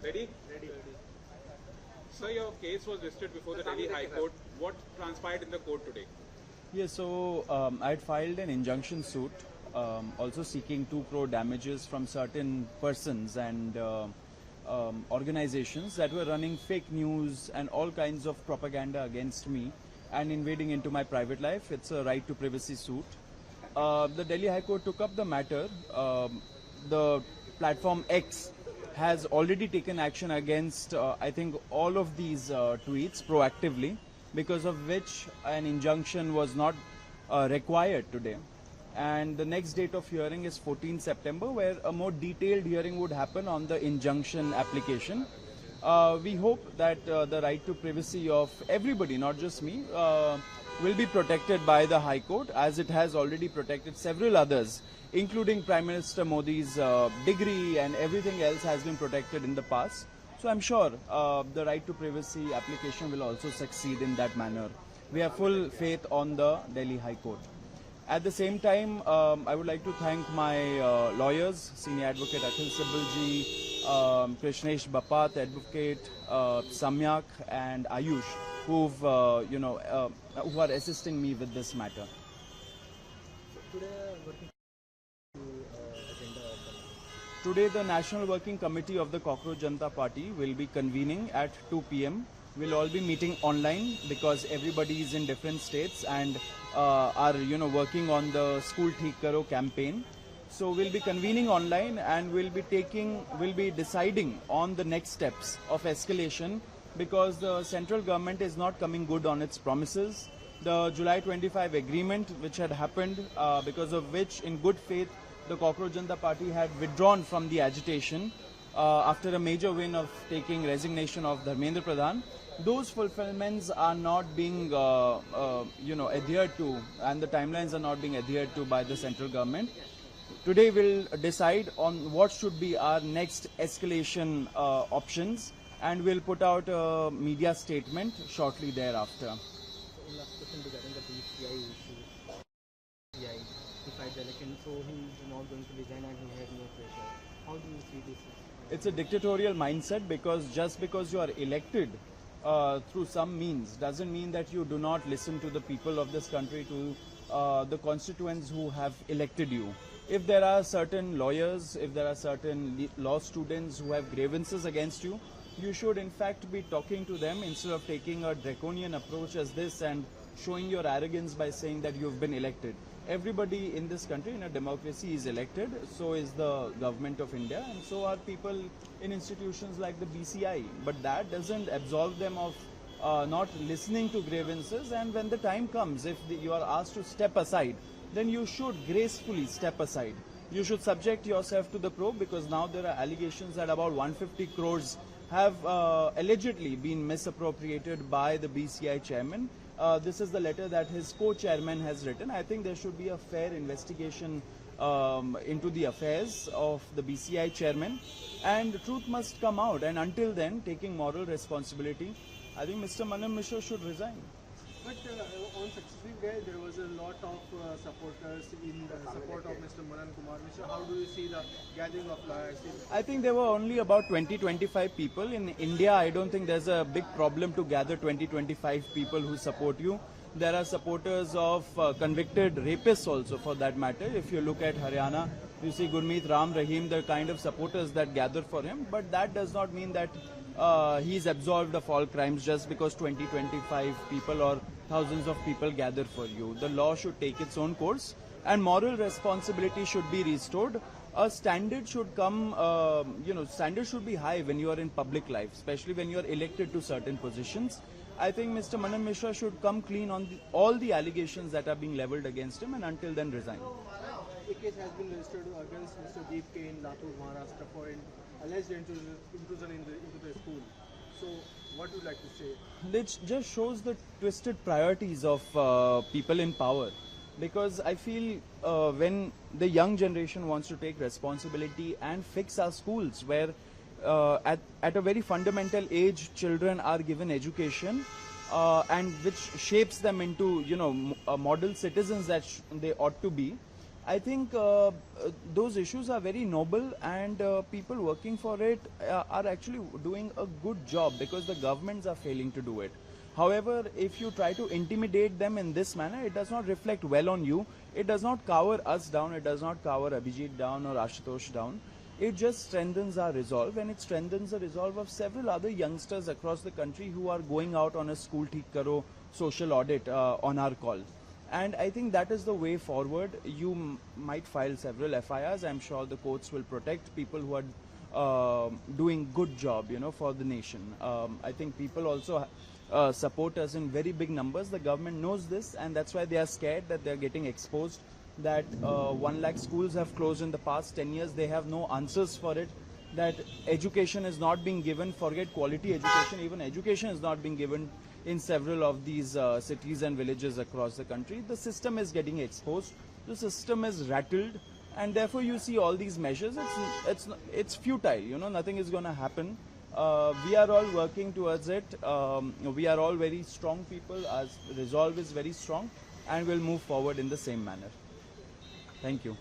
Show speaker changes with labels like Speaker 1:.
Speaker 1: Ready? Ready. So your case was listed before the Delhi High Court. What transpired in the court today?
Speaker 2: Yes, so I had filed an injunction suit, also seeking 2 crore damages from certain persons and organizations that were running fake news and all kinds of propaganda against me and invading into my private life. It's a right to privacy suit. The Delhi High Court took up the matter. The platform X has already taken action against, I think, all of these tweets proactively, because of which an injunction was not required today. And the next date of hearing is 14 September, where a more detailed hearing would happen on the injunction application. We hope that the right to privacy of everybody, not just me, will be protected by the High Court, as it has already protected several others, including Prime Minister Modi's degree, and everything else has been protected in the past. So I'm sure the right to privacy application will also succeed in that manner. We have full faith on the Delhi High Court. At the same time, I would like to thank my lawyers, Senior Advocate Akhil Sibbalji, Krishnesh Bapat, Advocate Samyak, and Ayush, who've who are assisting me with this matter. Today, the National Working Committee of the Cockroach Janata Party will be convening at 2 p.m. We'll all be meeting online because everybody is in different states and are working on the School Theek Karo campaign. So we'll be convening online and we'll be deciding on the next steps of escalation, because the central government is not coming good on its promises. The July 25 agreement, which had happened, because of which, in good faith, the Cockroach Janata Party had withdrawn from the agitation after a major win of taking resignation of Dharmendra Pradhan. Those fulfillments are not being adhered to, and the timelines are not being adhered to by the central government. Today we'll decide on what should be our next escalation options, and we'll put out a media statement shortly thereafter.
Speaker 3: Last question regarding the BCI issue. BCI defied the election, so he's not going to resign and he has no pressure. How do you see this?
Speaker 2: It's a dictatorial mindset, because just because you are elected through some means doesn't mean that you do not listen to the people of this country, to the constituents who have elected you. If there are certain lawyers, if there are certain law students who have grievances against you, you should in fact be talking to them instead of taking a draconian approach as this and showing your arrogance by saying that you've been elected. Everybody in this country, in a democracy, is elected. So is the government of India, and so are people in institutions like the BCI. But that doesn't absolve them of not listening to grievances. And when the time comes, if you are asked to step aside, then you should gracefully step aside. You should subject yourself to the probe, because now there are allegations that about 150 crores have allegedly been misappropriated by the BCI chairman. This is the letter that his co-chairman has written. I think there should be a fair investigation into the affairs of the BCI chairman, and the truth must come out. And until then, taking moral responsibility, I think Mr. Manan Mishra should resign.
Speaker 4: But on succeeding day, there was a lot of supporters in the support of Mr. Manan Kumar Mishra. How do you see the gathering of lawyers?
Speaker 2: I think there were only about 20-25 people. In India, I don't think there's a big problem to gather 20-25 people who support you. There are supporters of convicted rapists also, for that matter. If you look at Haryana, you see Gurmeet Ram Rahim, the kind of supporters that gather for him. But that does not mean that he's absolved of all crimes just because 20-25 people or thousands of people gather for you. The law should take its own course, and moral responsibility should be restored. A standard should come, standard should be high when you are in public life, especially when you are elected to certain positions. I think Mr. Manan Mishra should come clean on all the allegations that are being leveled against him, and until then resign.
Speaker 4: A case has been registered against Mr. Deep K in Latur, Maharashtra for alleged intrusion into the school. So, what would you like to say?
Speaker 2: It just shows the twisted priorities of people in power. Because I feel when the young generation wants to take responsibility and fix our schools, where at a very fundamental age, children are given education and which shapes them into, model citizens that they ought to be. I think those issues are very noble, and people working for it are actually doing a good job because the governments are failing to do it. However, if you try to intimidate them in this manner, it does not reflect well on you. It does not cover us down. It does not cover Abhijit down or Ashutosh down. It just strengthens our resolve, and it strengthens the resolve of several other youngsters across the country who are going out on a school Theek Karo social audit on our call. And I think that is the way forward. You might file several FIRs. I'm sure the courts will protect people who are doing good job, for the nation. I think people also support us in very big numbers. The government knows this, and that's why they are scared that they're getting exposed. That 1 lakh schools have closed in the past 10 years. They have no answers for it. That education is not being given. Forget quality education. Even education is not being given in several of these cities and villages across the country. The system is getting exposed. The system is rattled, and therefore you see all these measures. It's futile. Nothing is going to happen. We are all working towards it. We are all very strong people. Our resolve is very strong, and we'll move forward in the same manner. Thank you.